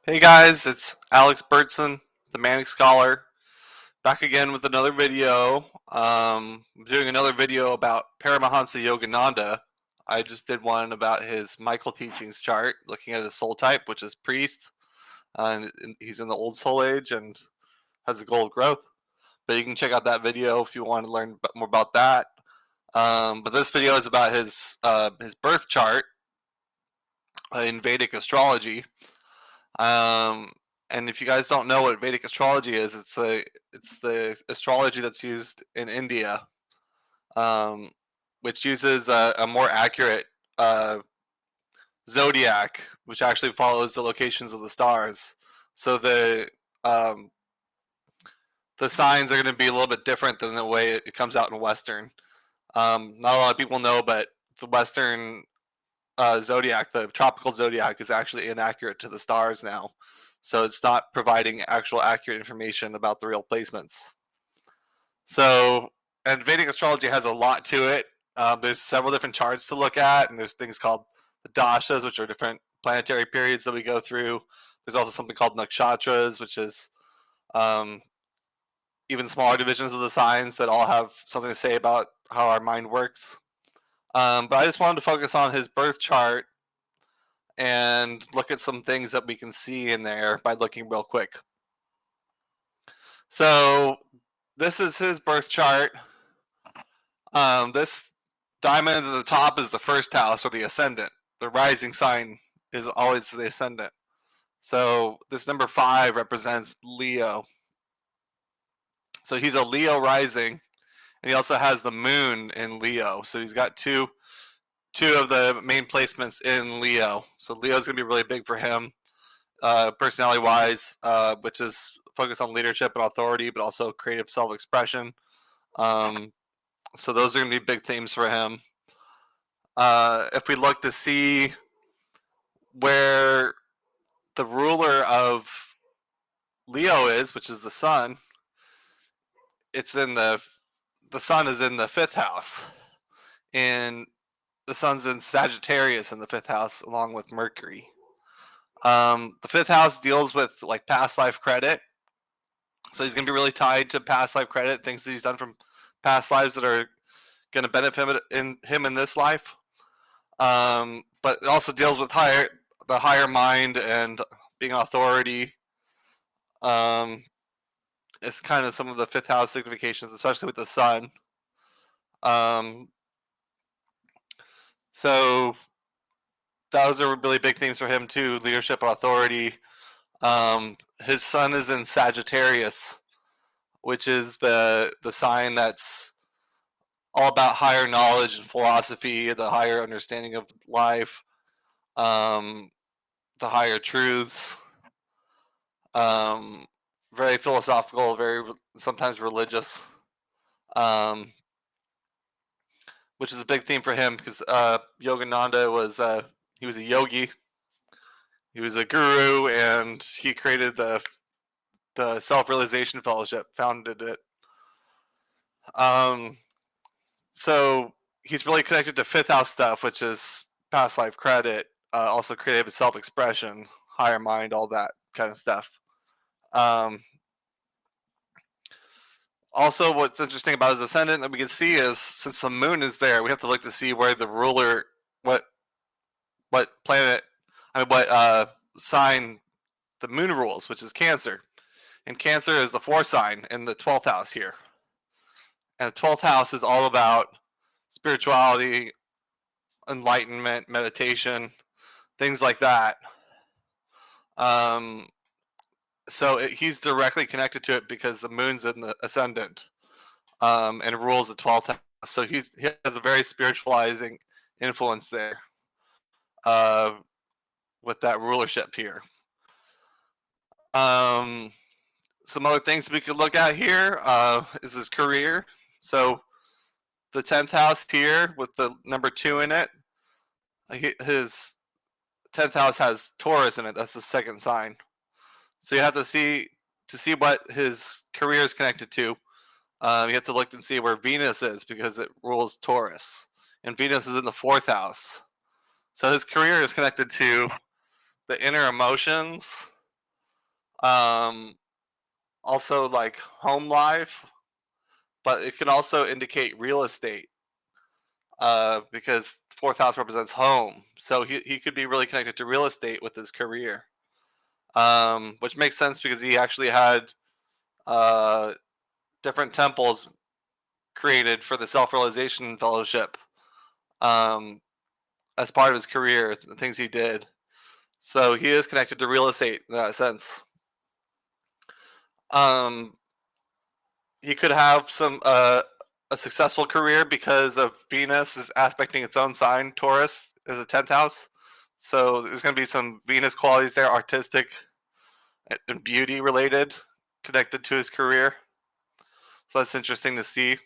Hey guys, it's Alex Bertson, the Manic Scholar, back again with another video. I'm doing another video about Paramahansa Yogananda. I just did one about his Michael teachings chart, looking at his soul type, which is priest, and he's in the old soul age and has a goal of growth. But you can check out that video if you want to learn more about that. But this video is about his birth chart in Vedic astrology. Um, and if you guys don't know what Vedic astrology is, it's the astrology that's used in India, um, which uses a more accurate uh, zodiac, which actually follows the locations of the stars. So um, the signs are going to be a little bit different than the way it comes out in Western. Not a lot of people know, but the Western zodiac, the tropical zodiac, is actually inaccurate to the stars now. So it's not providing actual accurate information about the real placements. So, and Vedic astrology has a lot to it. There's several different charts to look at, and there's things called the dashas, which are different planetary periods that we go through. There's also something called nakshatras, which is um, even smaller divisions of the signs that all have something to say about how our mind works. But I just wanted to focus on his birth chart and look at some things that we can see in there by looking real quick. So this is his birth chart. This diamond at the top is the first house, or the ascendant. The rising sign is always the ascendant. So this number 5 represents Leo. So he's a Leo rising, and he also has the moon in Leo. So he's got two of the main placements in Leo. So Leo's gonna be really big for him, personality wise, which is focused on leadership and authority, but also creative self-expression. So those are gonna be big themes for him. If we look to see where the ruler of Leo is, which is the sun, it's in the sun is in the 5th house, and the sun's in Sagittarius in the 5th house along with Mercury. The 5th house deals with like past life credit, so he's gonna be really tied to past life credit, things that he's done from past lives that are gonna benefit him in this life. But it also deals with the higher mind and being an authority. It's kind of some of the 5th house significations, especially with the sun. So those are really big things for him too: leadership and authority. His sun is in Sagittarius, which is the sign that's all about higher knowledge and philosophy, the higher understanding of life, the higher truths. Very philosophical, very sometimes religious, which is a big theme for him because Yogananda was he was a yogi, he was a guru, and he created the Self Realization Fellowship, founded it. So he's really connected to 5th house stuff, which is past life credit, also creative self expression, higher mind, all that kind of stuff. Also, what's interesting about his ascendant that we can see is, since the moon is there, we have to look to see where the ruler, what planet, what sign the moon rules, which is Cancer. And Cancer is the 4th sign in the 12th house here. And the 12th house is all about spirituality, enlightenment, meditation, things like that. He's directly connected to it because the moon's in the ascendant, and rules the 12th house. So he has a very spiritualizing influence there, with that rulership here. Some other things we could look at here is his career. So the 10th house here with the number 2 in it, his 10th house has Taurus in it. That's the 2nd sign. So you have to see what his career is connected to. You have to look and see where Venus is, because it rules Taurus, and Venus is in the 4th house. So his career is connected to the inner emotions, Um, Also like home life, but it can also indicate real estate because fourth house represents home. So he could be really connected to real estate with his career, which makes sense because he actually had uh, different temples created for the Self Realization Fellowship um, as part of his career, the things he did. So he is connected to real estate in that sense. Um, he could have some a successful career because of Venus is aspecting its own sign, Taurus is the 10th house. So there's going to be some Venus qualities there, artistic and beauty related, connected to his career. So that's interesting to see.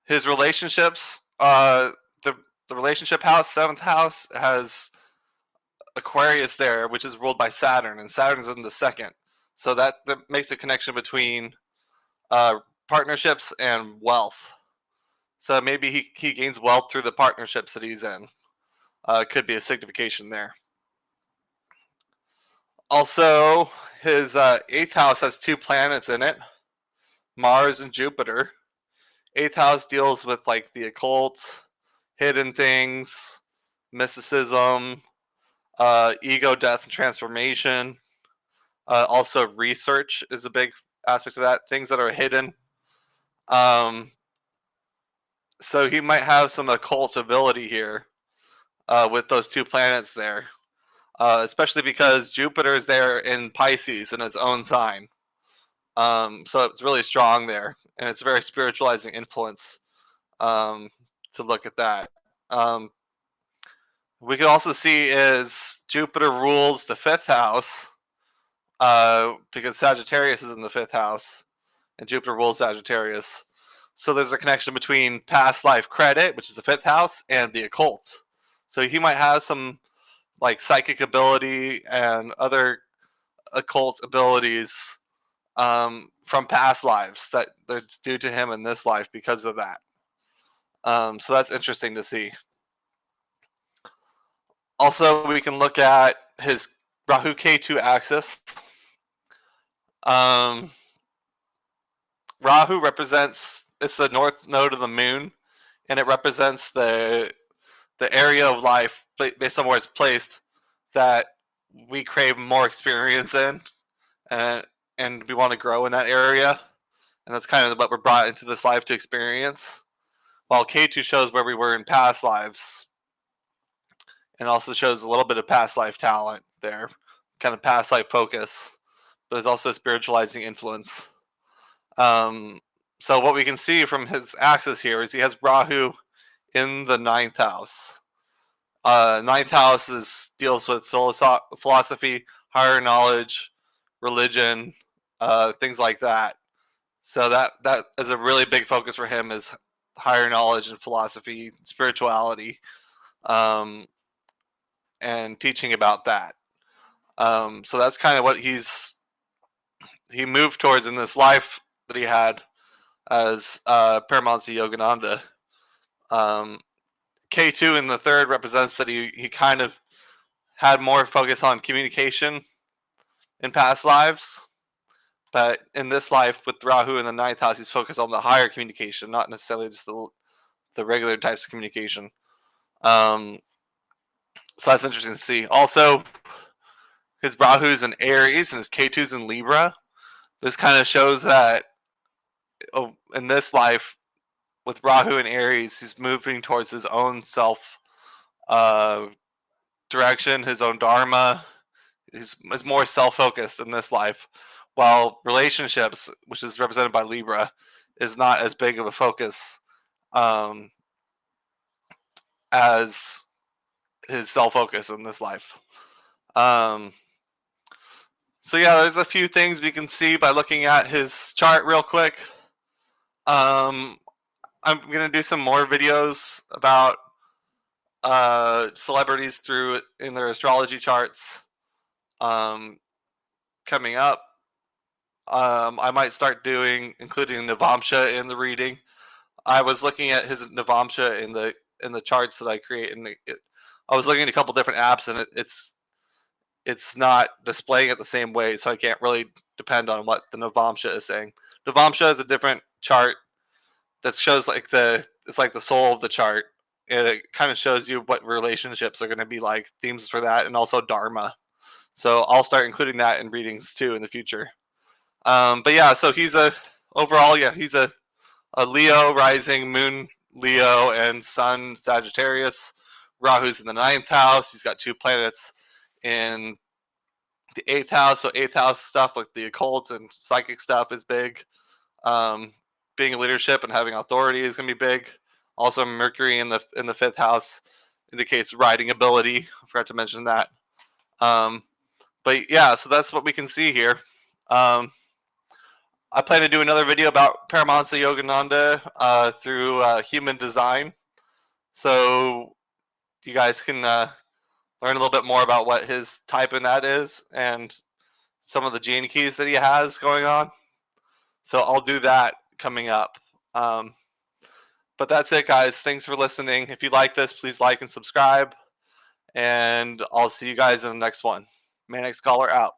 His relationships, the relationship house, 7th house, has Aquarius there, which is ruled by Saturn, and Saturn's in the second. So that makes a connection between uh, partnerships and wealth. So maybe he gains wealth through the partnerships that he's in. Could be a signification there. Also, his 8th house has 2 planets in it, Mars and Jupiter. 8th house deals with like the occult, hidden things, mysticism, ego, death, and transformation. Also, research is a big aspect of that. Things that are hidden. Um, so he might have some occult ability here with those 2 planets there, especially because Jupiter is there in Pisces in its own sign. So it's really strong there, and it's a very spiritualizing influence to look at that. Um, we can also see is Jupiter rules the 5th house because Sagittarius is in the 5th house, and Jupiter rules Sagittarius. So there's a connection between past life credit, which is the 5th house, and the occult. So he might have some like psychic ability and other occult abilities from past lives that's due to him in this life because of that. So that's interesting to see. Also, we can look at his Rahu K2 axis. Um, Rahu represents it's the north node of the moon, and it represents the area of life based on where it's placed that we crave more experience in, and and we want to grow in that area, and that's kind of what we're brought into this life to experience. While K2 shows where we were in past lives, and also shows a little bit of past life talent there, kind of past life focus, but it's also a spiritualizing influence. Um, so what we can see from his axis here is he has Rahu in the 9th house. 9th house deals with philosophy, higher knowledge, religion, things like that. So that is a really big focus for him is higher knowledge and philosophy, spirituality, um, and teaching about that. So that's kind of what he moved towards in this life that he had as Paramahansa Yogananda. Um, K2 in the 3rd represents that he kind of had more focus on communication in past lives. But in this life, with Rahu in the 9th house, he's focused on the higher communication, not necessarily just the regular types of communication. Um, so that's interesting to see. Also, his Rahu's in Aries and his K2's in Libra. This kind of shows that in this life, with Rahu and Aries, he's moving towards his own self uh, direction, his own dharma. Is more self-focused in this life, while relationships, which is represented by Libra, is not as big of a focus um, as his self-focus in this life. Um, so yeah, there's a few things we can see by looking at his chart real quick. I'm gonna do some more videos about celebrities in their astrology charts coming up. I might start including Navamsha in the reading. I was looking at his Navamsha in the charts that I create, and I was looking at a couple different apps, and it's not displaying it the same way, so I can't really depend on what the Navamsha is saying. Navamsha is a different chart that shows like it's like the soul of the chart, and it kind of shows you what relationships are going to be like, themes for that, and also Dharma. So I'll start including that in readings too in the future. But yeah, so he's he's a Leo rising, Moon Leo, and Sun Sagittarius. Rahu's in the 9th house. He's got 2 planets in the 8th house. So 8th house stuff like the occult and psychic stuff is big. Being in leadership and having authority is going to be big. Also, Mercury in the 5th house indicates writing ability. I forgot to mention that. But yeah, so that's what we can see here. I plan to do another video about Paramahansa Yogananda through human design. So you guys can learn a little bit more about what his type in that is and some of the gene keys that he has going on. So I'll do that coming up. But that's it, guys. Thanks for listening. If you like this, please like and subscribe. And I'll see you guys in the next one. Manic Scholar out.